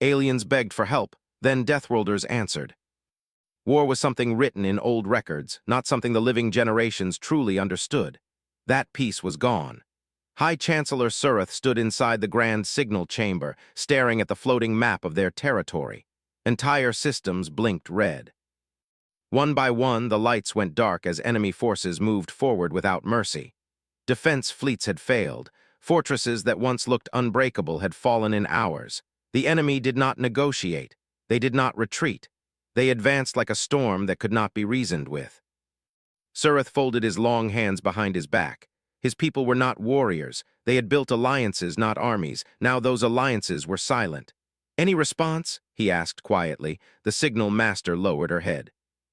Aliens begged for help, then Deathworlders answered. War was something written in old records, not something the living generations truly understood. That peace was gone. High Chancellor Surith stood inside the Grand Signal Chamber, staring at the floating map of their territory. Entire systems blinked red. One by one, the lights went dark as enemy forces moved forward without mercy. Defense fleets had failed. Fortresses that once looked unbreakable had fallen in hours. The enemy did not negotiate. They did not retreat. They advanced like a storm that could not be reasoned with. Surith folded his long hands behind his back. His people were not warriors. They had built alliances, not armies. Now those alliances were silent. "Any response?" he asked quietly. The signal master lowered her head.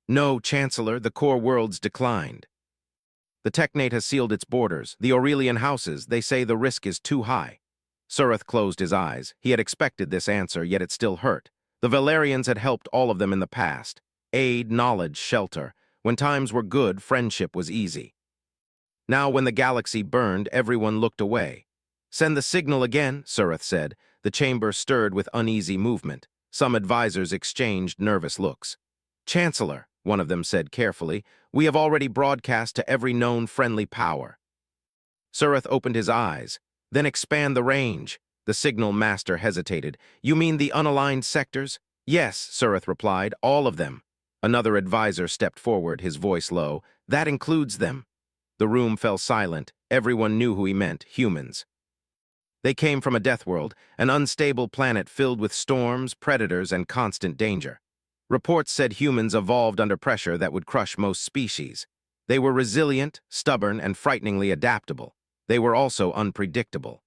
"No, Chancellor, the core worlds declined. The Technate has sealed its borders. The Aurelian houses, they say the risk is too high." Surith closed his eyes. He had expected this answer, yet it still hurt. The Valerians had helped all of them in the past. Aid, knowledge, shelter. When times were good, friendship was easy. Now, when the galaxy burned, everyone looked away. "Send the signal again," Surith said. The chamber stirred with uneasy movement. Some advisors exchanged nervous looks. "Chancellor," one of them said carefully, "we have already broadcast to every known friendly power." Surith opened his eyes. "Then expand the range." The signal master hesitated. "You mean the unaligned sectors?" "Yes," Surith replied, "all of them." Another advisor stepped forward, his voice low. "That includes them." The room fell silent. Everyone knew who he meant, humans. They came from a death world, an unstable planet filled with storms, predators, and constant danger. Reports said humans evolved under pressure that would crush most species. They were resilient, stubborn, and frighteningly adaptable. They were also unpredictable.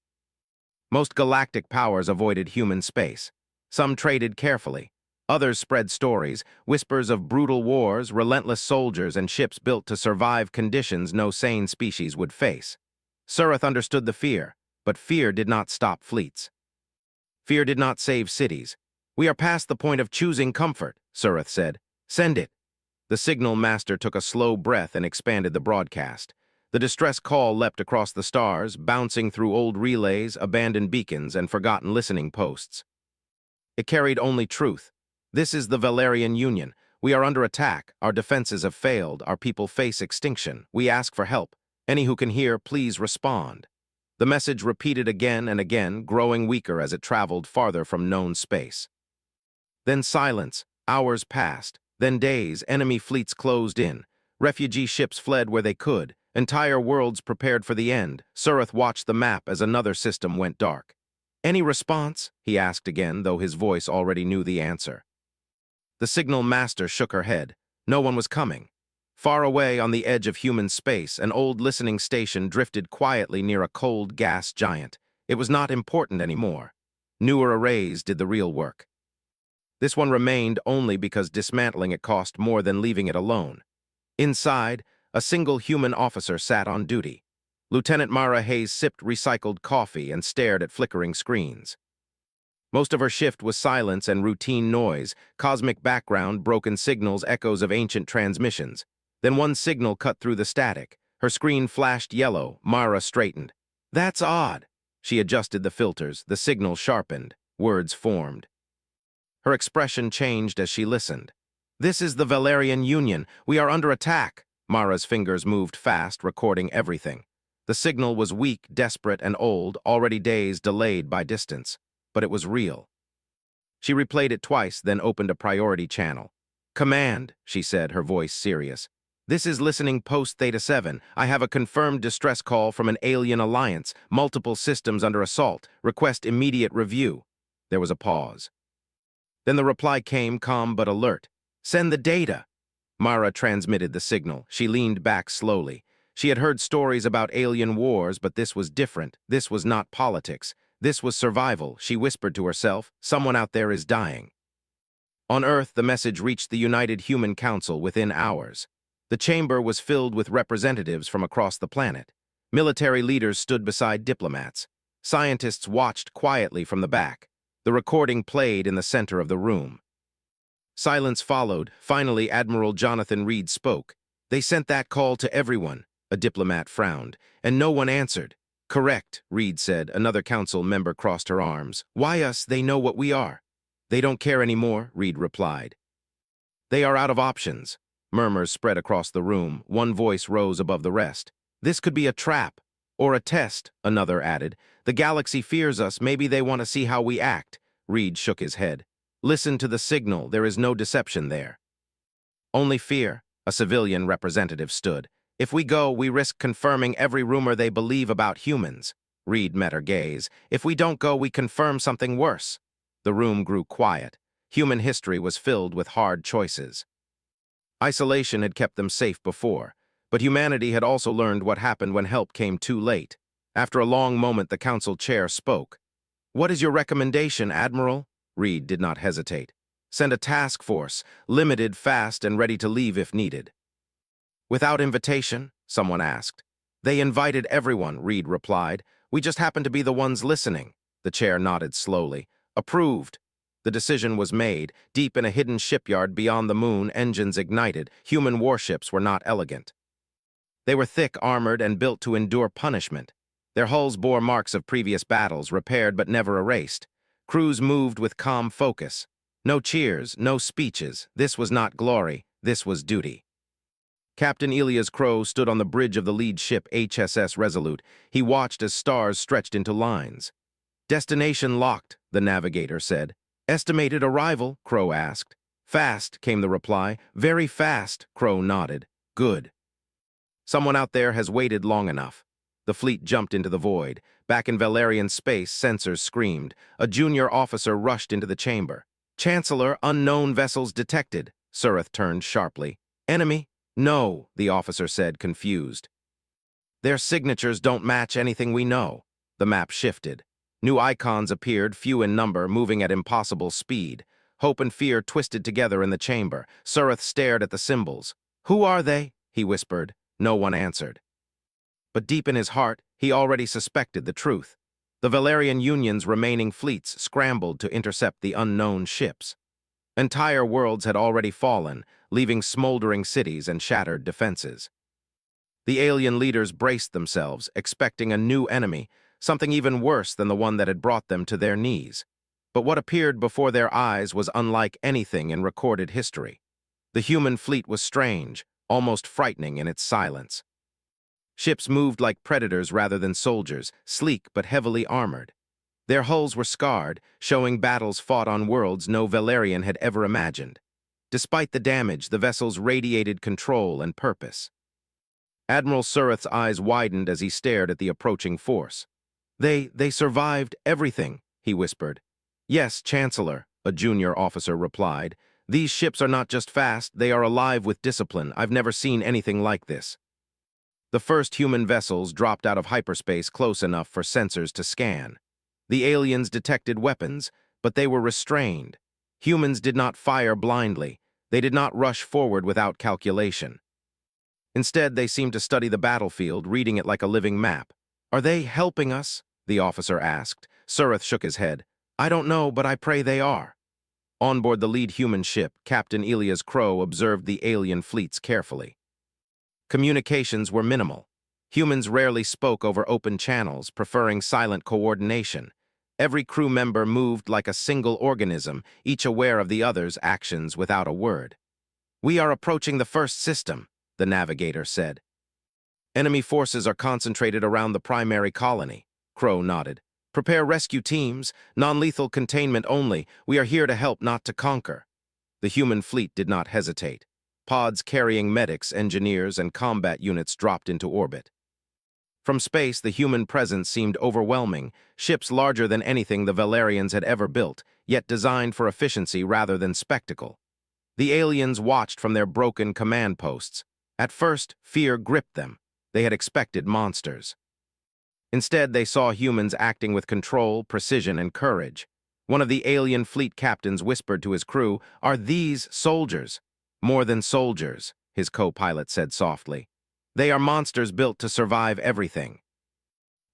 Most galactic powers avoided human space. Some traded carefully. Others spread stories, whispers of brutal wars, relentless soldiers, and ships built to survive conditions no sane species would face. Surith understood the fear, but fear did not stop fleets. Fear did not save cities. "We are past the point of choosing comfort," Surith said. "Send it." The signal master took a slow breath and expanded the broadcast. The distress call leapt across the stars, bouncing through old relays, abandoned beacons, and forgotten listening posts. It carried only truth. "This is the Valerian Union. We are under attack. Our defenses have failed. Our people face extinction. We ask for help. Any who can hear, please respond." The message repeated again and again, growing weaker as it traveled farther from known space. Then silence. Hours passed. Then days. Enemy fleets closed in. Refugee ships fled where they could. Entire worlds prepared for the end. Surith watched the map as another system went dark. "Any response?" he asked again, though his voice already knew the answer. The signal master shook her head. No one was coming. Far away on the edge of human space, an old listening station drifted quietly near a cold gas giant. It was not important anymore. Newer arrays did the real work. This one remained only because dismantling it cost more than leaving it alone. Inside, a single human officer sat on duty. Lieutenant Mara Hayes sipped recycled coffee and stared at flickering screens. Most of her shift was silence and routine noise, cosmic background, broken signals, echoes of ancient transmissions. Then one signal cut through the static. Her screen flashed yellow. Mara straightened. "That's odd." She adjusted the filters. The signal sharpened. Words formed. Her expression changed as she listened. "This is the Valerian Union. We are under attack." Mara's fingers moved fast, recording everything. The signal was weak, desperate, and old, already days delayed by distance. But it was real. She replayed it twice, then opened a priority channel. "Command," she said, her voice serious. "This is listening post Theta 7. I have a confirmed distress call from an alien alliance. Multiple systems under assault. Request immediate review." There was a pause. Then the reply came, calm but alert. "Send the data." Mara transmitted the signal. She leaned back slowly. She had heard stories about alien wars, but this was different. This was not politics. This was survival. She whispered to herself, "Someone out there is dying." On Earth, the message reached the United Human Council within hours. The chamber was filled with representatives from across the planet. Military leaders stood beside diplomats. Scientists watched quietly from the back. The recording played in the center of the room. Silence followed. Finally, Admiral Jonathan Reed spoke. "They sent that call to everyone," a diplomat frowned, "and no one answered." "Correct," Reed said. Another council member crossed her arms. "Why us? They know what we are." They don't care anymore, Reed replied. They are out of options. Murmurs spread across the room. One voice rose above the rest. This could be a trap. Or a test, another added. The galaxy fears us. Maybe they want to see how we act. Reed shook his head. Listen to the signal. There is no deception there. Only fear, a civilian representative stood. If we go, we risk confirming every rumor they believe about humans. Reed met her gaze. If we don't go, we confirm something worse. The room grew quiet. Human history was filled with hard choices. Isolation had kept them safe before, but humanity had also learned what happened when help came too late. After a long moment, the council chair spoke. What is your recommendation, Admiral? Reed did not hesitate. Send a task force, limited, fast, and ready to leave if needed. Without invitation? Someone asked. They invited everyone, Reed replied. We just happen to be the ones listening. The chair nodded slowly. Approved. The decision was made. Deep in a hidden shipyard beyond the moon, engines ignited. Human warships were not elegant. They were thick, armored, and built to endure punishment. Their hulls bore marks of previous battles, repaired but never erased. Crews moved with calm focus. No cheers, no speeches. This was not glory. This was duty. Captain Elias Crow stood on the bridge of the lead ship HSS Resolute. He watched as stars stretched into lines. Destination locked, the navigator said. Estimated arrival? Crow asked. Fast, came the reply. Very fast, Crow nodded. Good. Someone out there has waited long enough. The fleet jumped into the void. Back in Valerian space, sensors screamed. A junior officer rushed into the chamber. Chancellor, unknown vessels detected. Surith turned sharply. Enemy? No, the officer said, confused. Their signatures don't match anything we know. The map shifted. New icons appeared, few in number, moving at impossible speed. Hope and fear twisted together in the chamber. Surith stared at the symbols. Who are they? He whispered. No one answered. But deep in his heart, he already suspected the truth. The Valerian Union's remaining fleets scrambled to intercept the unknown ships. Entire worlds had already fallen, leaving smoldering cities and shattered defenses. The alien leaders braced themselves, expecting a new enemy, something even worse than the one that had brought them to their knees. But what appeared before their eyes was unlike anything in recorded history. The human fleet was strange, almost frightening in its silence. Ships moved like predators rather than soldiers, sleek but heavily armored. Their hulls were scarred, showing battles fought on worlds no Valerian had ever imagined. Despite the damage, the vessels radiated control and purpose. Admiral Surith's eyes widened as he stared at the approaching force. They survived everything, he whispered. Yes, Chancellor, a junior officer replied. These ships are not just fast, they are alive with discipline. I've never seen anything like this. The first human vessels dropped out of hyperspace close enough for sensors to scan. The aliens detected weapons, but they were restrained. Humans did not fire blindly. They did not rush forward without calculation. Instead, they seemed to study the battlefield, reading it like a living map. Are they helping us? The officer asked. Surith shook his head. I don't know, but I pray they are. On board the lead human ship, Captain Elias Crow observed the alien fleets carefully. Communications were minimal. Humans rarely spoke over open channels, preferring silent coordination. Every crew member moved like a single organism, each aware of the other's actions without a word. We are approaching the first system, the navigator said. Enemy forces are concentrated around the primary colony. Crow nodded. Prepare rescue teams, non-lethal containment only. We are here to help, not to conquer. The human fleet did not hesitate. Pods carrying medics, engineers, and combat units dropped into orbit. From space, the human presence seemed overwhelming, ships larger than anything the Valerians had ever built, yet designed for efficiency rather than spectacle. The aliens watched from their broken command posts. At first, fear gripped them. They had expected monsters. Instead, they saw humans acting with control, precision, and courage. One of the alien fleet captains whispered to his crew, "Are these soldiers?" "More than soldiers," his co-pilot said softly. "They are monsters built to survive everything."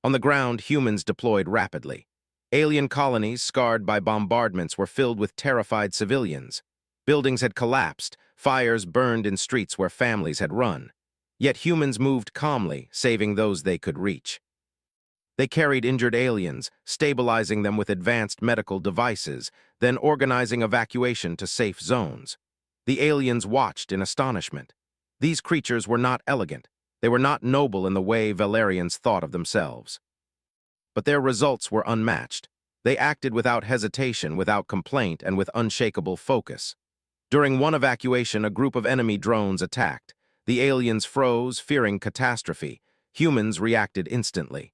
On the ground, humans deployed rapidly. Alien colonies, scarred by bombardments, were filled with terrified civilians. Buildings had collapsed, fires burned in streets where families had run. Yet humans moved calmly, saving those they could reach. They carried injured aliens, stabilizing them with advanced medical devices, then organizing evacuation to safe zones. The aliens watched in astonishment. These creatures were not elegant. They were not noble in the way Valerians thought of themselves. But their results were unmatched. They acted without hesitation, without complaint, and with unshakable focus. During one evacuation, a group of enemy drones attacked. The aliens froze, fearing catastrophe. Humans reacted instantly.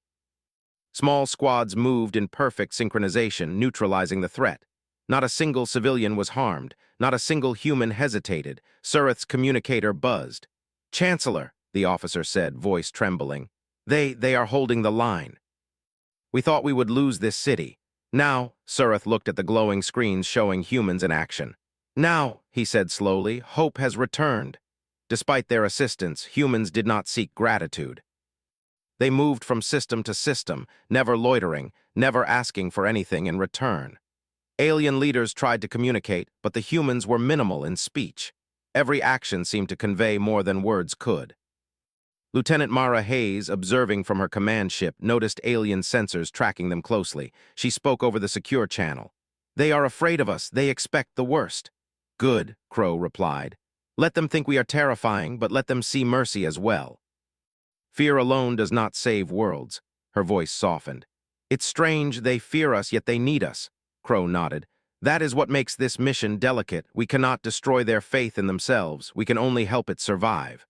Small squads moved in perfect synchronization, neutralizing the threat. Not a single civilian was harmed. Not a single human hesitated. Surith's communicator buzzed. "Chancellor," the officer said, voice trembling. They are holding the line. "We thought we would lose this city. Now," Surith looked at the glowing screens showing humans in action. "Now," he said slowly, "hope has returned." Despite their assistance, humans did not seek gratitude. They moved from system to system, never loitering, never asking for anything in return. Alien leaders tried to communicate, but the humans were minimal in speech. Every action seemed to convey more than words could. Lieutenant Mara Hayes, observing from her command ship, noticed alien sensors tracking them closely. She spoke over the secure channel. "They are afraid of us. They expect the worst." "Good," Crow replied. "Let them think we are terrifying, but let them see mercy as well." "Fear alone does not save worlds." Her voice softened. "It's strange, they fear us, yet they need us." Crow nodded. "That is what makes this mission delicate. We cannot destroy their faith in themselves. We can only help it survive."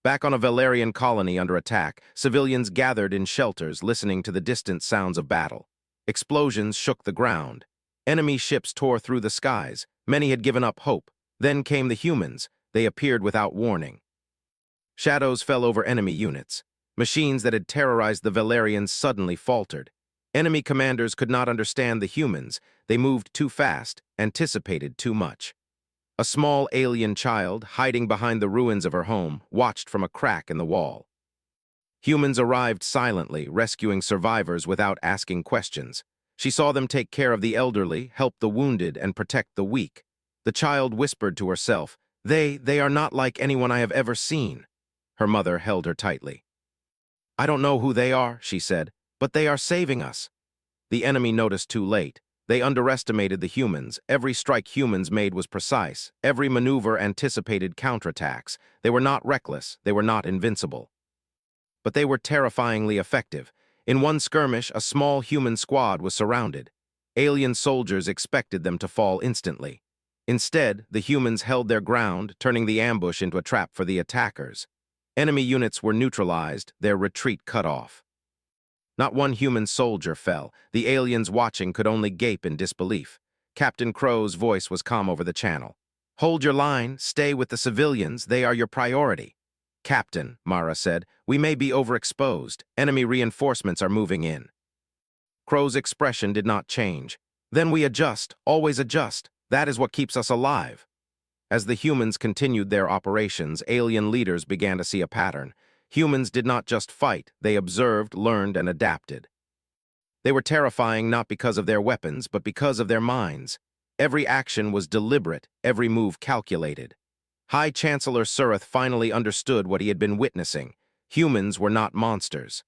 Back on a Valerian colony under attack, civilians gathered in shelters, listening to the distant sounds of battle. Explosions shook the ground. Enemy ships tore through the skies. Many had given up hope. Then came the humans. They appeared without warning. Shadows fell over enemy units. Machines that had terrorized the Valerians suddenly faltered. Enemy commanders could not understand the humans. They moved too fast, anticipated too much. A small alien child, hiding behind the ruins of her home, watched from a crack in the wall. Humans arrived silently, rescuing survivors without asking questions. She saw them take care of the elderly, help the wounded, and protect the weak. The child whispered to herself, They are not like anyone I have ever seen." Her mother held her tightly. "I don't know who they are," she said, "but they are saving us." The enemy noticed too late. They underestimated the humans. Every strike humans made was precise. Every maneuver anticipated counterattacks. They were not reckless. They were not invincible. But they were terrifyingly effective. In one skirmish, a small human squad was surrounded. Alien soldiers expected them to fall instantly. Instead, the humans held their ground, turning the ambush into a trap for the attackers. Enemy units were neutralized, their retreat cut off. Not one human soldier fell. The aliens watching could only gape in disbelief. Captain Crow's voice was calm over the channel. "Hold your line, stay with the civilians, they are your priority." "Captain," Mara said, "we may be overexposed. Enemy reinforcements are moving in." Crow's expression did not change. "Then we adjust, always adjust. That is what keeps us alive." As the humans continued their operations, alien leaders began to see a pattern. Humans did not just fight, they observed, learned, and adapted. They were terrifying not because of their weapons, but because of their minds. Every action was deliberate, every move calculated. High Chancellor Surith finally understood what he had been witnessing. Humans were not monsters.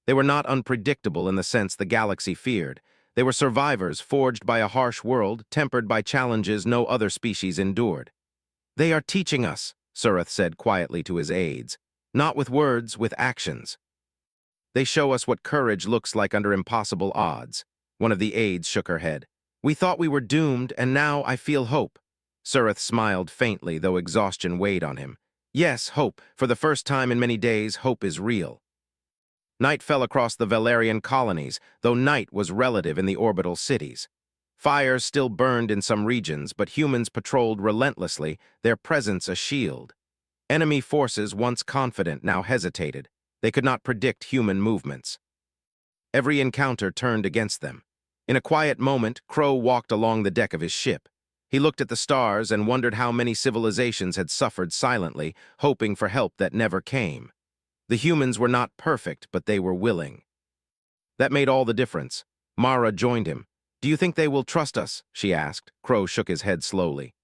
They were not unpredictable in the sense the galaxy feared. They were survivors forged by a harsh world, tempered by challenges no other species endured. "They are teaching us," Surith said quietly to his aides. "Not with words, with actions. They show us what courage looks like under impossible odds." One of the aides shook her head. "We thought we were doomed, and now I feel hope." Surith smiled faintly, though exhaustion weighed on him. "Yes, hope. For the first time in many days, hope is real." Night fell across the Valerian colonies, though night was relative in the orbital cities. Fires still burned in some regions, but humans patrolled relentlessly, their presence a shield. Enemy forces, once confident, now hesitated. They could not predict human movements. Every encounter turned against them. In a quiet moment, Crow walked along the deck of his ship. He looked at the stars and wondered how many civilizations had suffered silently, hoping for help that never came. The humans were not perfect, but they were willing. That made all the difference. Mara joined him. "Do you think they will trust us?" she asked. Crow shook his head slowly.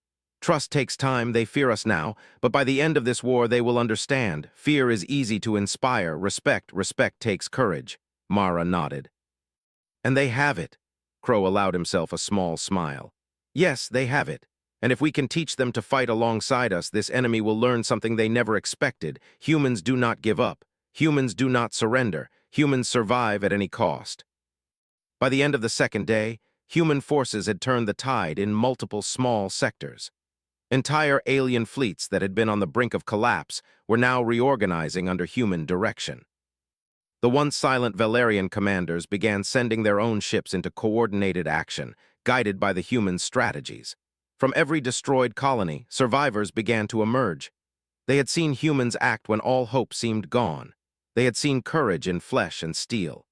"Trust takes time. They fear us now, but by the end of this war they will understand. Fear is easy to inspire. Respect takes courage." Mara nodded. And they have it. Crow allowed himself a small smile. Yes, they have it. And if we can teach them to fight alongside us, this enemy will learn something they never expected. Humans do not give up. Humans do not surrender. Humans survive at any cost. By the end of the second day, human forces had turned the tide in multiple small sectors. Entire alien fleets that had been on the brink of collapse were now reorganizing under human direction. The once silent Valerian commanders began sending their own ships into coordinated action, guided by the human strategies. From every destroyed colony, survivors began to emerge. They had seen humans act when all hope seemed gone. They had seen courage in flesh and steel.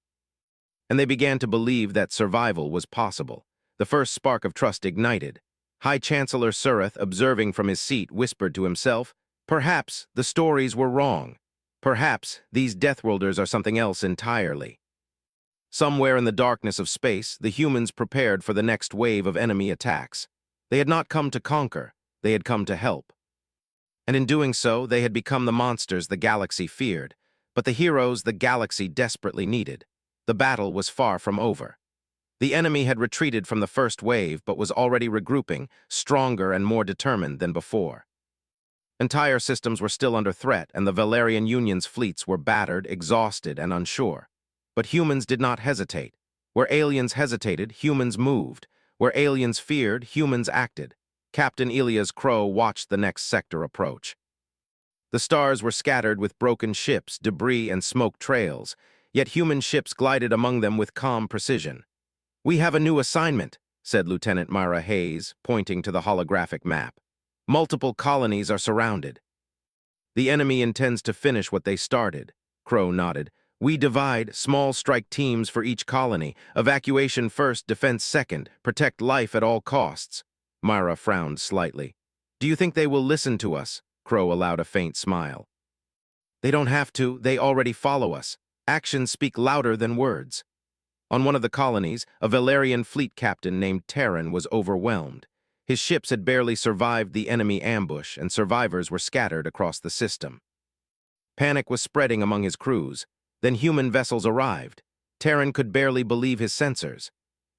And they began to believe that survival was possible. The first spark of trust ignited. High Chancellor Surith, observing from his seat, whispered to himself, "Perhaps the stories were wrong. Perhaps these Deathworlders are something else entirely." Somewhere in the darkness of space, the humans prepared for the next wave of enemy attacks. They had not come to conquer, they had come to help. And in doing so, they had become the monsters the galaxy feared, but the heroes the galaxy desperately needed. The battle was far from over. The enemy had retreated from the first wave, but was already regrouping, stronger and more determined than before. Entire systems were still under threat, and the Valerian Union's fleets were battered, exhausted, and unsure. But humans did not hesitate. Where aliens hesitated, humans moved. Where aliens feared, humans acted. Captain Elias Crow watched the next sector approach. The stars were scattered with broken ships, debris, and smoke trails, yet human ships glided among them with calm precision. "We have a new assignment," said Lieutenant Myra Hayes, pointing to the holographic map. "Multiple colonies are surrounded." "The enemy intends to finish what they started," Crow nodded. "We divide small strike teams for each colony. Evacuation first, defense second. Protect life at all costs." Myra frowned slightly. "Do you think they will listen to us?" Crow allowed a faint smile. "They don't have to. They already follow us. Actions speak louder than words." On one of the colonies, a Valerian fleet captain named Terran was overwhelmed. His ships had barely survived the enemy ambush, and survivors were scattered across the system. Panic was spreading among his crews. Then human vessels arrived. Terran could barely believe his sensors.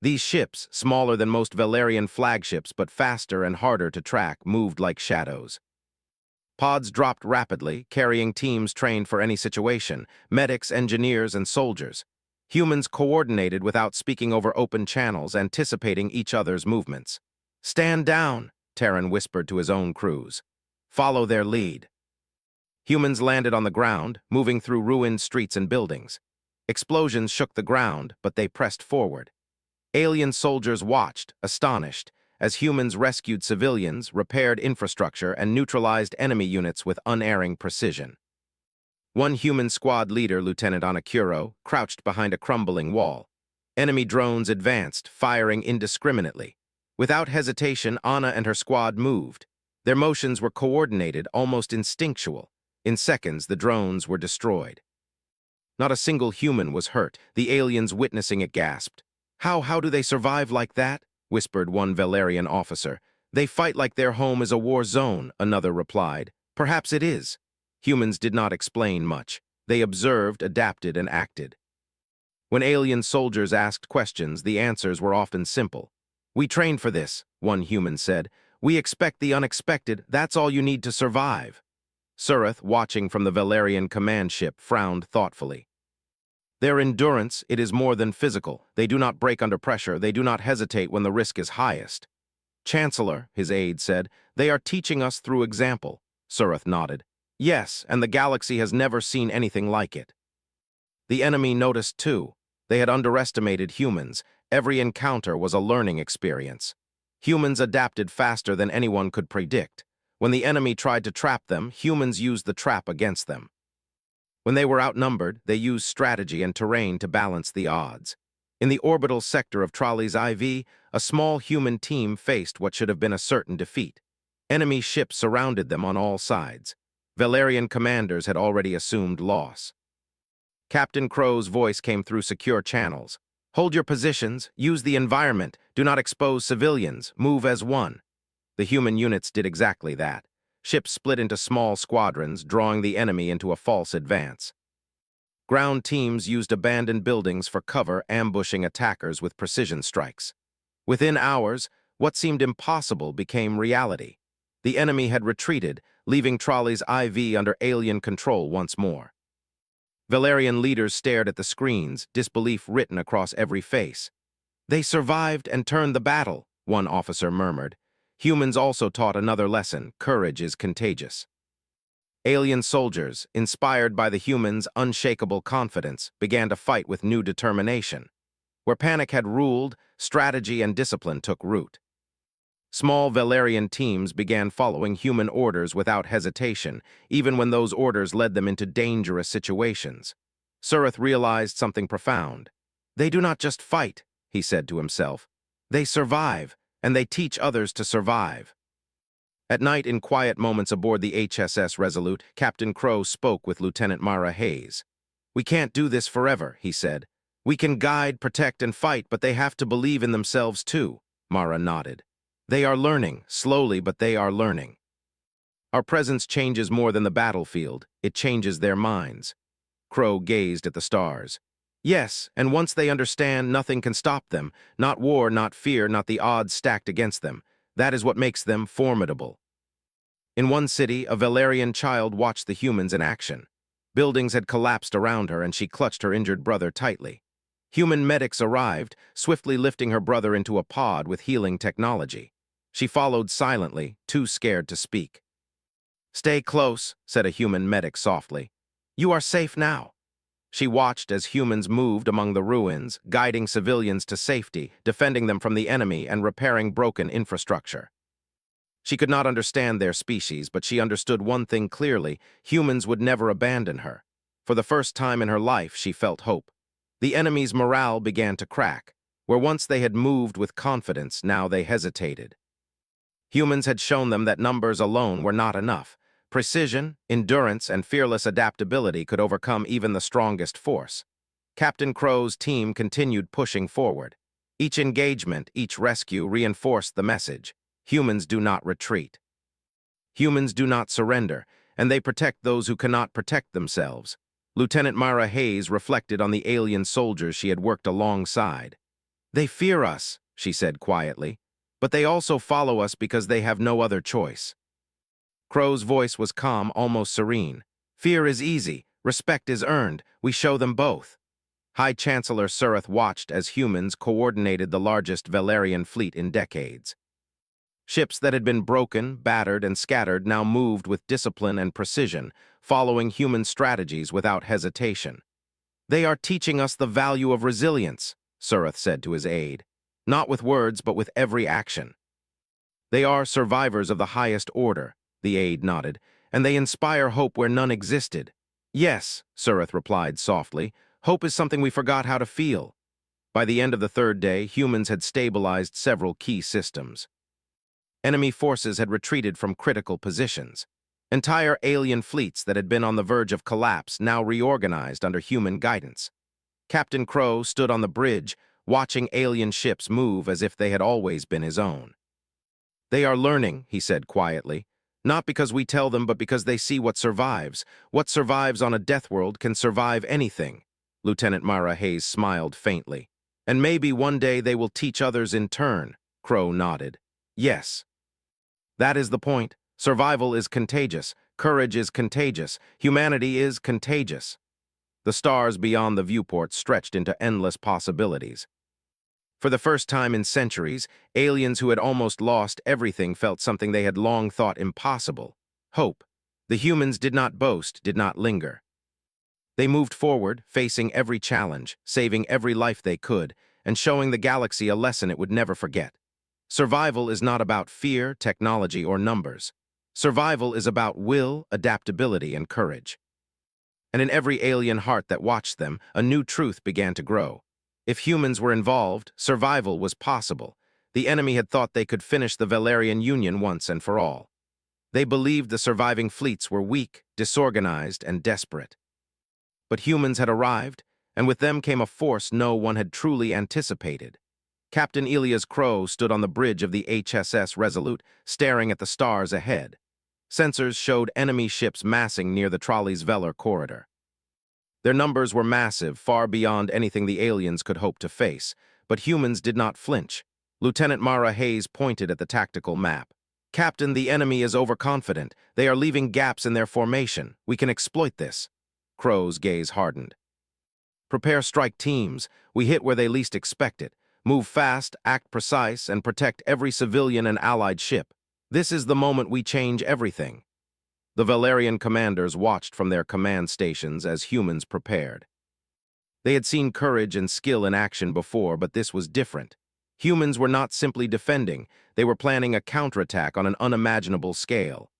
These ships, smaller than most Valerian flagships but faster and harder to track, moved like shadows. Pods dropped rapidly, carrying teams trained for any situation, medics, engineers, and soldiers. Humans coordinated without speaking over open channels, anticipating each other's movements. "Stand down," Terran whispered to his own crews. "Follow their lead." Humans landed on the ground, moving through ruined streets and buildings. Explosions shook the ground, but they pressed forward. Alien soldiers watched, astonished, as humans rescued civilians, repaired infrastructure, and neutralized enemy units with unerring precision. One human squad leader, Lieutenant Anakuro, crouched behind a crumbling wall. Enemy drones advanced, firing indiscriminately. Without hesitation, Anna and her squad moved. Their motions were coordinated, almost instinctual. In seconds, the drones were destroyed. Not a single human was hurt. The aliens witnessing it gasped. How do they survive like that?" whispered one Valerian officer. "They fight like their home is a war zone," another replied. "Perhaps it is." Humans did not explain much. They observed, adapted, and acted. When alien soldiers asked questions, the answers were often simple. "We trained for this," one human said. "We expect the unexpected. That's all you need to survive." Surith, watching from the Valerian command ship, frowned thoughtfully. "Their endurance, it is more than physical. They do not break under pressure. They do not hesitate when the risk is highest." "Chancellor," his aide said, "they are teaching us through example." Surith nodded. "Yes, and the galaxy has never seen anything like it." The enemy noticed too. They had underestimated humans. Every encounter was a learning experience. Humans adapted faster than anyone could predict. When the enemy tried to trap them, humans used the trap against them. When they were outnumbered, they used strategy and terrain to balance the odds. In the orbital sector of Trolley's IV, a small human team faced what should have been a certain defeat. Enemy ships surrounded them on all sides. Valerian commanders had already assumed loss. Captain Crow's voice came through secure channels. "Hold your positions, use the environment, do not expose civilians, move as one." The human units did exactly that. Ships split into small squadrons, drawing the enemy into a false advance. Ground teams used abandoned buildings for cover, ambushing attackers with precision strikes. Within hours, what seemed impossible became reality. The enemy had retreated, leaving Trolley's IV under alien control once more. Valerian leaders stared at the screens, disbelief written across every face. "They survived and turned the battle," one officer murmured. Humans also taught another lesson: courage is contagious. Alien soldiers, inspired by the humans' unshakable confidence, began to fight with new determination. Where panic had ruled, strategy and discipline took root. Small Valerian teams began following human orders without hesitation, even when those orders led them into dangerous situations. Surith realized something profound. "They do not just fight," he said to himself. "They survive, and they teach others to survive." At night, in quiet moments aboard the HSS Resolute, Captain Crow spoke with Lieutenant Mara Hayes. "We can't do this forever," he said. "We can guide, protect, and fight, but they have to believe in themselves too." Mara nodded. "They are learning, slowly, but they are learning. Our presence changes more than the battlefield. It changes their minds." Crow gazed at the stars. "Yes, and once they understand, nothing can stop them. Not war, not fear, not the odds stacked against them. That is what makes them formidable." In one city, a Valerian child watched the humans in action. Buildings had collapsed around her, and she clutched her injured brother tightly. Human medics arrived, swiftly lifting her brother into a pod with healing technology. She followed silently, too scared to speak. "Stay close," said a human medic softly. "You are safe now." She watched as humans moved among the ruins, guiding civilians to safety, defending them from the enemy, and repairing broken infrastructure. She could not understand their species, but she understood one thing clearly: humans would never abandon her. For the first time in her life, she felt hope. The enemy's morale began to crack. Where once they had moved with confidence, now they hesitated. Humans had shown them that numbers alone were not enough. Precision, endurance, and fearless adaptability could overcome even the strongest force. Captain Crow's team continued pushing forward. Each engagement, each rescue reinforced the message: humans do not retreat. Humans do not surrender, and they protect those who cannot protect themselves. Lieutenant Mara Hayes reflected on the alien soldiers she had worked alongside. "They fear us," she said quietly, "but they also follow us because they have no other choice." Crow's voice was calm, almost serene. "Fear is easy. Respect is earned. We show them both." High Chancellor Surith watched as humans coordinated the largest Valerian fleet in decades. Ships that had been broken, battered, and scattered now moved with discipline and precision, following human strategies without hesitation. "They are teaching us the value of resilience," Surith said to his aide. "Not with words, but with every action." "They are survivors of the highest order," the aide nodded, "and they inspire hope where none existed." "Yes," Surith replied softly, "hope is something we forgot how to feel." By the end of the third day, humans had stabilized several key systems. Enemy forces had retreated from critical positions. Entire alien fleets that had been on the verge of collapse now reorganized under human guidance. Captain Crow stood on the bridge, watching alien ships move as if they had always been his own. "They are learning," he said quietly, "not because we tell them, but because they see what survives. What survives on a death world can survive anything." Lieutenant Mara Hayes smiled faintly. "And maybe one day they will teach others in turn." Crow nodded. "Yes. That is the point. Survival is contagious. Courage is contagious. Humanity is contagious." The stars beyond the viewport stretched into endless possibilities. For the first time in centuries, aliens who had almost lost everything felt something they had long thought impossible: hope. The humans did not boast, did not linger. They moved forward, facing every challenge, saving every life they could, and showing the galaxy a lesson it would never forget. Survival is not about fear, technology, or numbers. Survival is about will, adaptability, and courage. And in every alien heart that watched them, a new truth began to grow. If humans were involved, survival was possible. The enemy had thought they could finish the Valerian Union once and for all. They believed the surviving fleets were weak, disorganized, and desperate. But humans had arrived, and with them came a force no one had truly anticipated. Captain Elias Crow stood on the bridge of the HSS Resolute, staring at the stars ahead. Sensors showed enemy ships massing near the trolley's Velar corridor. Their numbers were massive, far beyond anything the aliens could hope to face, but humans did not flinch. Lieutenant Mara Hayes pointed at the tactical map. "Captain, the enemy is overconfident. They are leaving gaps in their formation. We can exploit this." Crow's gaze hardened. "Prepare strike teams. We hit where they least expect it. Move fast, act precise, and protect every civilian and allied ship. This is the moment we change everything." The Valerian commanders watched from their command stations as humans prepared. They had seen courage and skill in action before, but this was different. Humans were not simply defending, they were planning a counterattack on an unimaginable scale.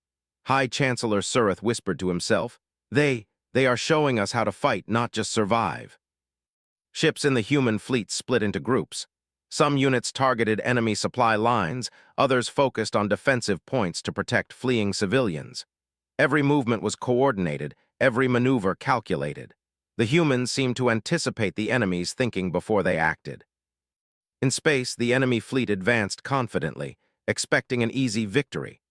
High Chancellor Surith whispered to himself, They are showing us how to fight, not just survive." Ships in the human fleet split into groups. Some units targeted enemy supply lines, others focused on defensive points to protect fleeing civilians. Every movement was coordinated, every maneuver calculated. The humans seemed to anticipate the enemy's thinking before they acted. In space, the enemy fleet advanced confidently, expecting an easy victory.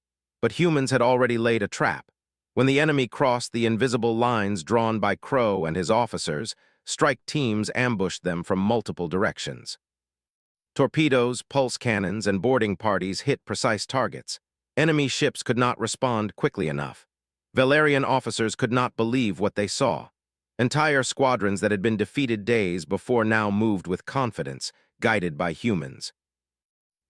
But humans had already laid a trap. When the enemy crossed the invisible lines drawn by Crow and his officers, strike teams ambushed them from multiple directions. Torpedoes, pulse cannons, and boarding parties hit precise targets. Enemy ships could not respond quickly enough. Valerian officers could not believe what they saw. Entire squadrons that had been defeated days before now moved with confidence, guided by humans.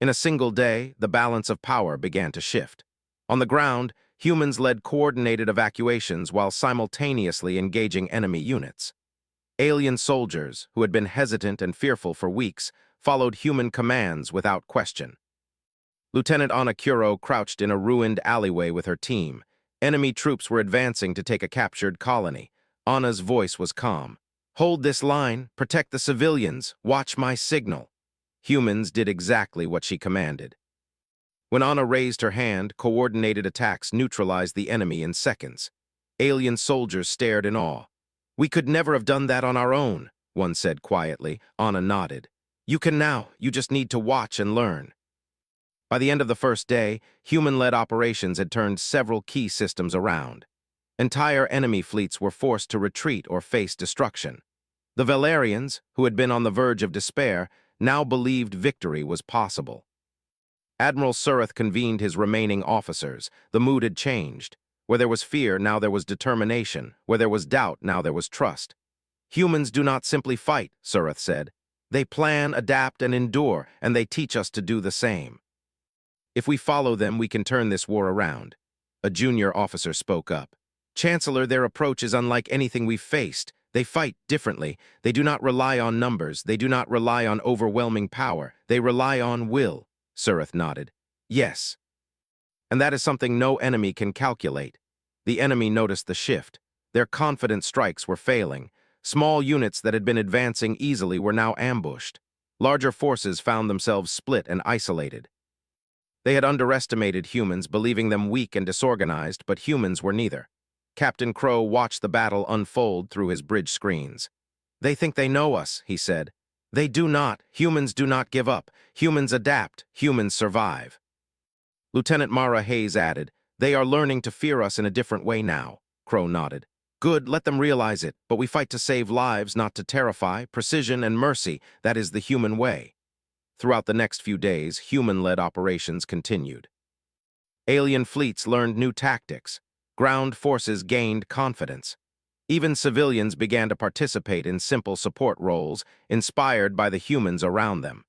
In a single day, the balance of power began to shift. On the ground, humans led coordinated evacuations while simultaneously engaging enemy units. Alien soldiers, who had been hesitant and fearful for weeks, followed human commands without question. Lieutenant Anna Kuro crouched in a ruined alleyway with her team. Enemy troops were advancing to take a captured colony. Anna's voice was calm. "Hold this line, protect the civilians, watch my signal." Humans did exactly what she commanded. When Anna raised her hand, coordinated attacks neutralized the enemy in seconds. Alien soldiers stared in awe. "We could never have done that on our own," one said quietly. Anna nodded. "You can now, you just need to watch and learn." By the end of the first day, human-led operations had turned several key systems around. Entire enemy fleets were forced to retreat or face destruction. The Valerians, who had been on the verge of despair, now believed victory was possible. Admiral Surith convened his remaining officers. The mood had changed. Where there was fear, now there was determination. Where there was doubt, now there was trust. "Humans do not simply fight," Surith said. "They plan, adapt, and endure, and they teach us to do the same. If we follow them, we can turn this war around." A junior officer spoke up. "Chancellor, their approach is unlike anything we've faced. They fight differently. They do not rely on numbers. They do not rely on overwhelming power. They rely on will." Surith nodded. "Yes. And that is something no enemy can calculate." The enemy noticed the shift. Their confident strikes were failing. Small units that had been advancing easily were now ambushed. Larger forces found themselves split and isolated. They had underestimated humans, believing them weak and disorganized, but humans were neither. Captain Crow watched the battle unfold through his bridge screens. "They think they know us," he said. "They do not. Humans do not give up. Humans adapt. Humans survive." Lieutenant Mara Hayes added, "They are learning to fear us in a different way now." Crow nodded. "Good, let them realize it, but we fight to save lives, not to terrify. Precision and mercy, that is the human way." Throughout the next few days, human-led operations continued. Alien fleets learned new tactics. Ground forces gained confidence. Even civilians began to participate in simple support roles, inspired by the humans around them.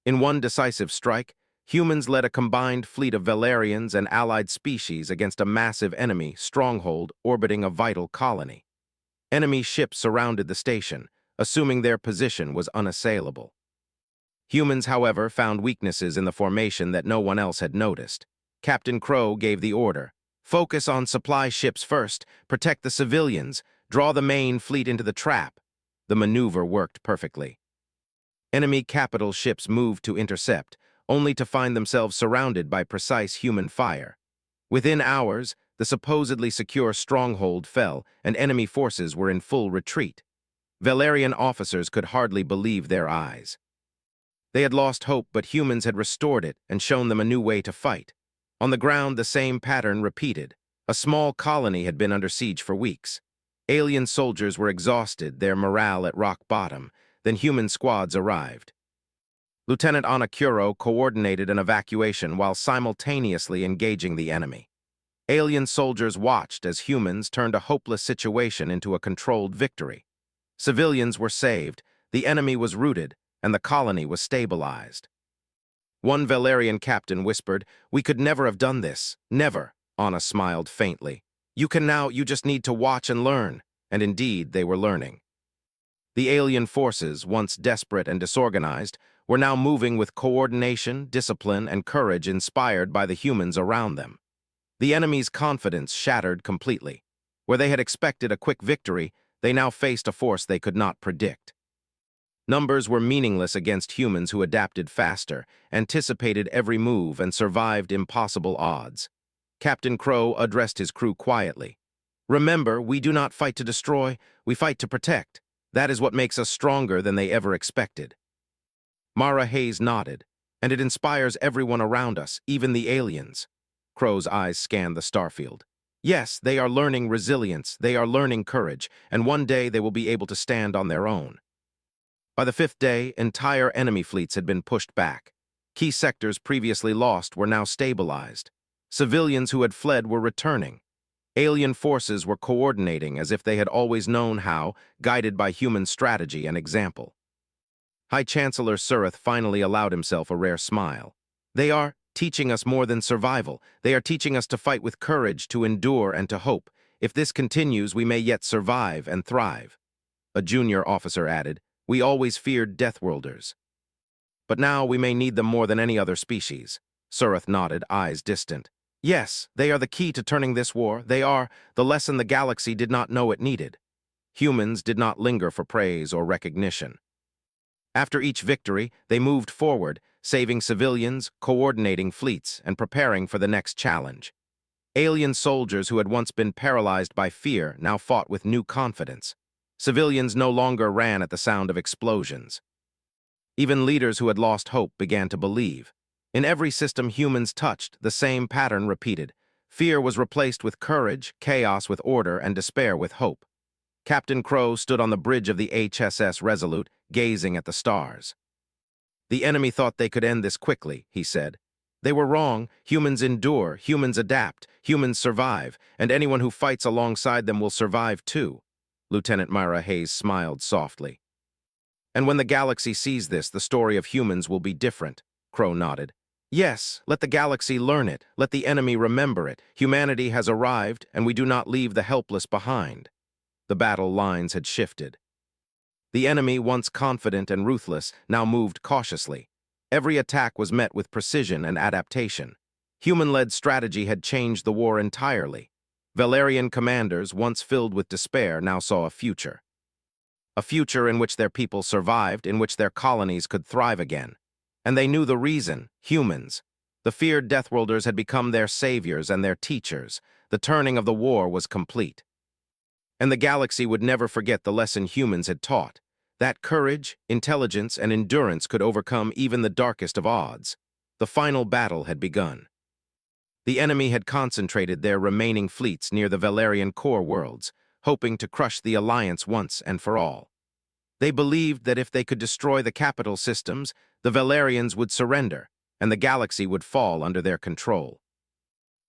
In one decisive strike, humans led a combined fleet of Valerians and allied species against a massive enemy stronghold orbiting a vital colony. Enemy ships surrounded the station, assuming their position was unassailable. Humans, however, found weaknesses in the formation that no one else had noticed. Captain Crow gave the order. "Focus on supply ships first, protect the civilians, draw the main fleet into the trap." The maneuver worked perfectly. Enemy capital ships moved to intercept, only to find themselves surrounded by precise human fire. Within hours, the supposedly secure stronghold fell, and enemy forces were in full retreat. Valerian officers could hardly believe their eyes. They had lost hope, but humans had restored it and shown them a new way to fight. On the ground, the same pattern repeated. A small colony had been under siege for weeks. Alien soldiers were exhausted, their morale at rock bottom. Then human squads arrived. Lieutenant Anakuro coordinated an evacuation while simultaneously engaging the enemy. Alien soldiers watched as humans turned a hopeless situation into a controlled victory. Civilians were saved, the enemy was routed, and the colony was stabilized. One Valerian captain whispered, "We could never have done this. Never." Anna smiled faintly. You just need to watch and learn." And indeed, they were learning. The alien forces, once desperate and disorganized, were now moving with coordination, discipline, and courage inspired by the humans around them. The enemy's confidence shattered completely. Where they had expected a quick victory, they now faced a force they could not predict. Numbers were meaningless against humans who adapted faster, anticipated every move, and survived impossible odds. Captain Crow addressed his crew quietly. "Remember, we do not fight to destroy, we fight to protect. That is what makes us stronger than they ever expected." Mara Hayes nodded, "And it inspires everyone around us, even the aliens." Crow's eyes scanned the starfield. "Yes, they are learning resilience, they are learning courage, and one day they will be able to stand on their own." By the fifth day, entire enemy fleets had been pushed back. Key sectors previously lost were now stabilized. Civilians who had fled were returning. Alien forces were coordinating as if they had always known how, guided by human strategy and example. High Chancellor Surith finally allowed himself a rare smile. "They are teaching us more than survival. They are teaching us to fight with courage, to endure, and to hope. If this continues, we may yet survive and thrive." A junior officer added, "We always feared Deathworlders. But now we may need them more than any other species." Surith nodded, eyes distant. "Yes, they are the key to turning this war. They are the lesson the galaxy did not know it needed." Humans did not linger for praise or recognition. After each victory, they moved forward, saving civilians, coordinating fleets, and preparing for the next challenge. Alien soldiers who had once been paralyzed by fear now fought with new confidence. Civilians no longer ran at the sound of explosions. Even leaders who had lost hope began to believe. In every system humans touched, the same pattern repeated. Fear was replaced with courage, chaos with order, and despair with hope. Captain Crow stood on the bridge of the HSS Resolute, gazing at the stars. "The enemy thought they could end this quickly," he said. "They were wrong. Humans endure, humans adapt, humans survive, and anyone who fights alongside them will survive too." Lieutenant Myra Hayes smiled softly. "And when the galaxy sees this, the story of humans will be different." Crow nodded. "Yes, let the galaxy learn it, let the enemy remember it. Humanity has arrived, and we do not leave the helpless behind." The battle lines had shifted. The enemy, once confident and ruthless, now moved cautiously. Every attack was met with precision and adaptation. Human-led strategy had changed the war entirely. Valerian commanders, once filled with despair, now saw a future. A future in which their people survived, in which their colonies could thrive again. And they knew the reason: humans. The feared Deathworlders had become their saviors and their teachers. The turning of the war was complete. And the galaxy would never forget the lesson humans had taught, that courage, intelligence, and endurance could overcome even the darkest of odds. The final battle had begun. The enemy had concentrated their remaining fleets near the Valerian core worlds, hoping to crush the Alliance once and for all. They believed that if they could destroy the capital systems, the Valerians would surrender, and the galaxy would fall under their control.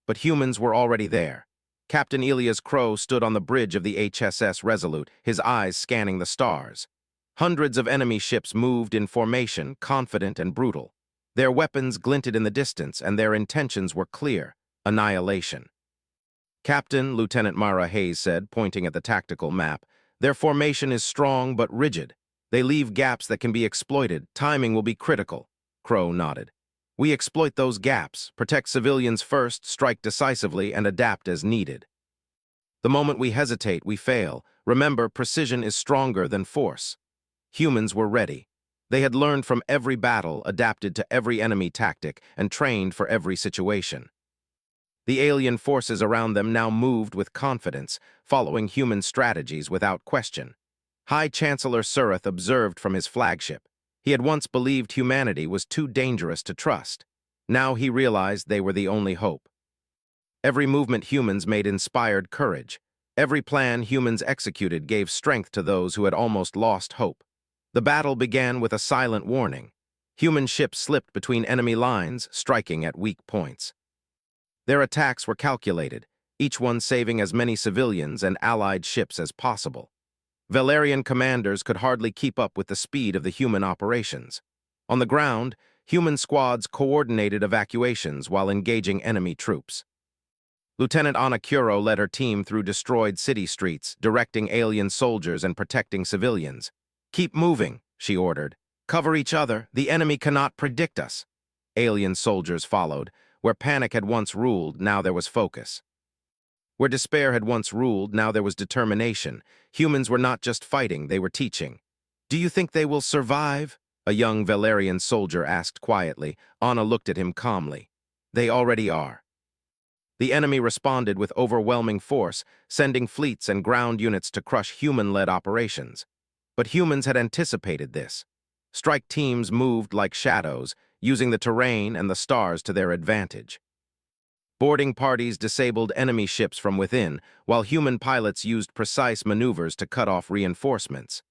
But humans were already there. Captain Elias Crow stood on the bridge of the HSS Resolute, his eyes scanning the stars. Hundreds of enemy ships moved in formation, confident and brutal. Their weapons glinted in the distance, and their intentions were clear: annihilation. "Captain," Lieutenant Mara Hayes said, pointing at the tactical map, "their formation is strong but rigid. They leave gaps that can be exploited. Timing will be critical." Crow nodded. "We exploit those gaps, protect civilians first, strike decisively, and adapt as needed. The moment we hesitate, we fail. Remember, precision is stronger than force." Humans were ready. They had learned from every battle, adapted to every enemy tactic, and trained for every situation. The alien forces around them now moved with confidence, following human strategies without question. High Chancellor Surith observed from his flagship. He had once believed humanity was too dangerous to trust. Now he realized they were the only hope. Every movement humans made inspired courage. Every plan humans executed gave strength to those who had almost lost hope. The battle began with a silent warning. Human ships slipped between enemy lines, striking at weak points. Their attacks were calculated, each one saving as many civilians and allied ships as possible. Valerian commanders could hardly keep up with the speed of the human operations. On the ground, human squads coordinated evacuations while engaging enemy troops. Lieutenant Anna Kuro led her team through destroyed city streets, directing alien soldiers and protecting civilians. "Keep moving," she ordered. "Cover each other. The enemy cannot predict us." Alien soldiers followed. Where panic had once ruled, now there was focus. Where despair had once ruled, now there was determination. Humans were not just fighting, they were teaching. "Do you think they will survive?" a young Valerian soldier asked quietly. Anna looked at him calmly. "They already are." The enemy responded with overwhelming force, sending fleets and ground units to crush human-led operations. But humans had anticipated this. Strike teams moved like shadows, using the terrain and the stars to their advantage. Boarding parties disabled enemy ships from within, while human pilots used precise maneuvers to cut off reinforcements.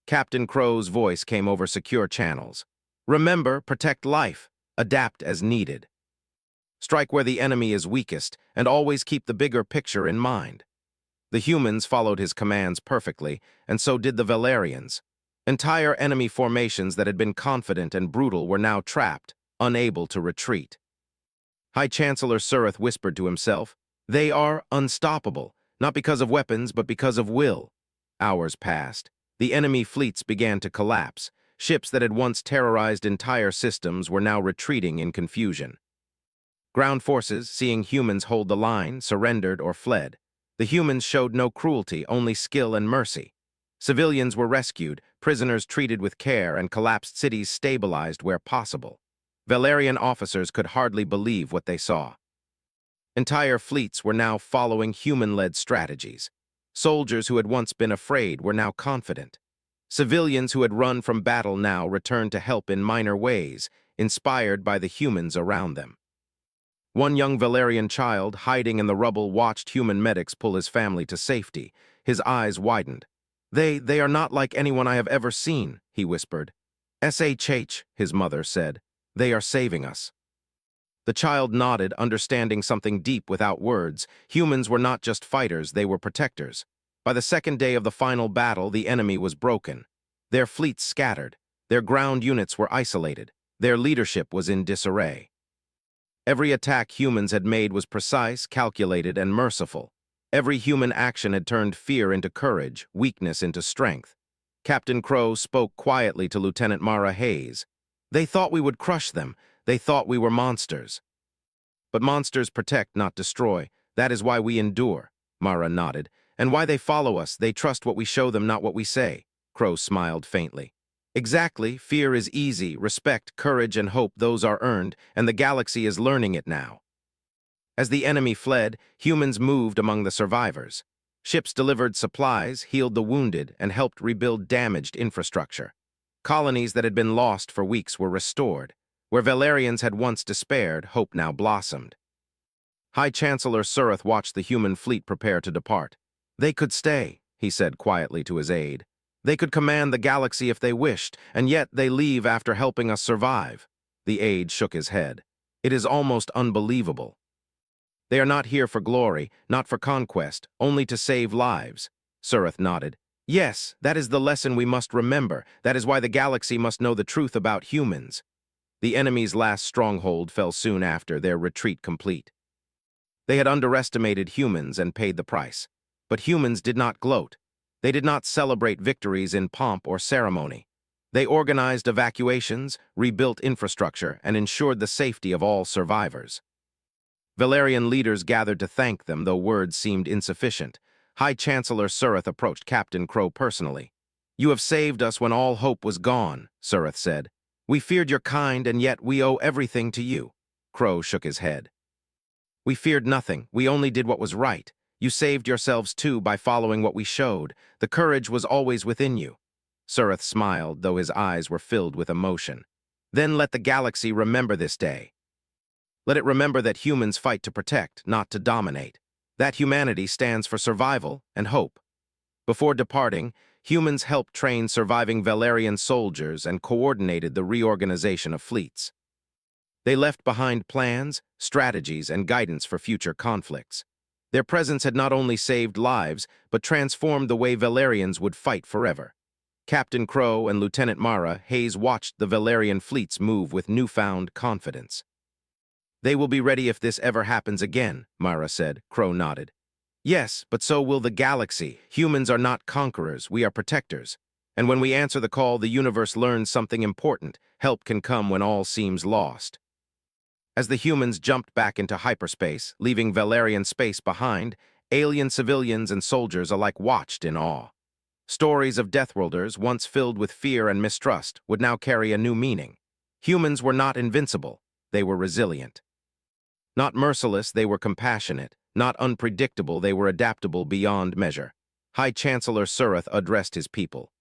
Captain Crow's voice came over secure channels. "Remember, protect life. Adapt as needed. Strike where the enemy is weakest, and always keep the bigger picture in mind." The humans followed his commands perfectly, and so did the Valerians. Entire enemy formations that had been confident and brutal were now trapped, unable to retreat. High Chancellor Surith whispered to himself, "They are unstoppable, not because of weapons, but because of will." Hours passed. The enemy fleets began to collapse. Ships that had once terrorized entire systems were now retreating in confusion. Ground forces, seeing humans hold the line, surrendered or fled. The humans showed no cruelty, only skill and mercy. Civilians were rescued, prisoners treated with care, and collapsed cities stabilized where possible. Valerian officers could hardly believe what they saw. Entire fleets were now following human-led strategies. Soldiers who had once been afraid were now confident. Civilians who had run from battle now returned to help in minor ways, inspired by the humans around them. One young Valerian child, hiding in the rubble, watched human medics pull his family to safety. His eyes widened. They are not like anyone I have ever seen," he whispered. "SHH," his mother said. "They are saving us." The child nodded, understanding something deep without words. Humans were not just fighters, they were protectors. By the second day of the final battle, the enemy was broken. Their fleets scattered. Their ground units were isolated. Their leadership was in disarray. Every attack humans had made was precise, calculated, and merciful. Every human action had turned fear into courage, weakness into strength. Captain Crow spoke quietly to Lieutenant Mara Hayes. "They thought we would crush them. They thought we were monsters." "But monsters protect, not destroy. That is why we endure," Mara nodded. "And why they follow us. They trust what we show them, not what we say." Crow smiled faintly. "Exactly. Fear is easy. Respect, courage, and hope, those are earned, and the galaxy is learning it now." As the enemy fled, humans moved among the survivors. Ships delivered supplies, healed the wounded, and helped rebuild damaged infrastructure. Colonies that had been lost for weeks were restored. Where Valerians had once despaired, hope now blossomed. High Chancellor Surith watched the human fleet prepare to depart. "They could stay," he said quietly to his aide. "They could command the galaxy if they wished, and yet they leave after helping us survive." The aide shook his head. "It is almost unbelievable." "They are not here for glory, not for conquest, only to save lives." Surith nodded. "Yes, that is the lesson we must remember. That is why the galaxy must know the truth about humans." The enemy's last stronghold fell soon after, their retreat complete. They had underestimated humans and paid the price. But humans did not gloat. They did not celebrate victories in pomp or ceremony. They organized evacuations, rebuilt infrastructure, and ensured the safety of all survivors. Valerian leaders gathered to thank them, though words seemed insufficient. High Chancellor Surith approached Captain Crow personally. "You have saved us when all hope was gone," Surith said. "We feared your kind, and yet we owe everything to you." Crow shook his head. "We feared nothing. We only did what was right. You saved yourselves too by following what we showed. The courage was always within you." Surith smiled, though his eyes were filled with emotion. "Then let the galaxy remember this day. Let it remember that humans fight to protect, not to dominate." That humanity stands for survival and hope. Before departing, humans helped train surviving Valerian soldiers and coordinated the reorganization of fleets. They left behind plans, strategies, and guidance for future conflicts. Their presence had not only saved lives, but transformed the way Valerians would fight forever. Captain Crow and Lieutenant Mara Hayes watched the Valerian fleets move with newfound confidence. "They will be ready if this ever happens again," Mara said. Crow nodded. "Yes, but so will the galaxy. Humans are not conquerors, we are protectors. And when we answer the call, the universe learns something important. Help can come when all seems lost." As the humans jumped back into hyperspace, leaving Valerian space behind, alien civilians and soldiers alike watched in awe. Stories of Deathworlders, once filled with fear and mistrust, would now carry a new meaning. Humans were not invincible, they were resilient. Not merciless, they were compassionate. Not unpredictable, they were adaptable beyond measure. High Chancellor Surath addressed his people.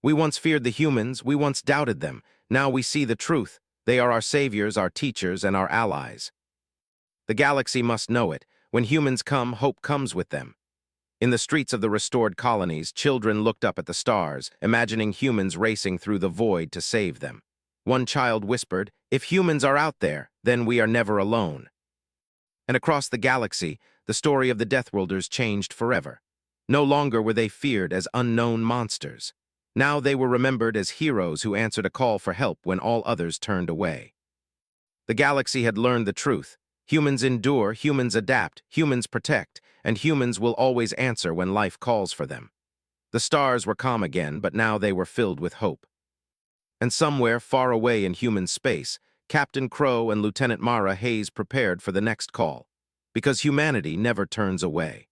"We once feared the humans, we once doubted them. Now we see the truth. They are our saviors, our teachers, and our allies. The galaxy must know it. When humans come, hope comes with them." In the streets of the restored colonies, children looked up at the stars, imagining humans racing through the void to save them. One child whispered, "If humans are out there, then we are never alone." And across the galaxy, the story of the Deathworlders changed forever. No longer were they feared as unknown monsters. Now they were remembered as heroes who answered a call for help when all others turned away. The galaxy had learned the truth. Humans endure, humans adapt, humans protect, and humans will always answer when life calls for them. The stars were calm again, but now they were filled with hope. And somewhere far away in human space, Captain Crow and Lieutenant Mara Hayes prepared for the next call, because humanity never turns away.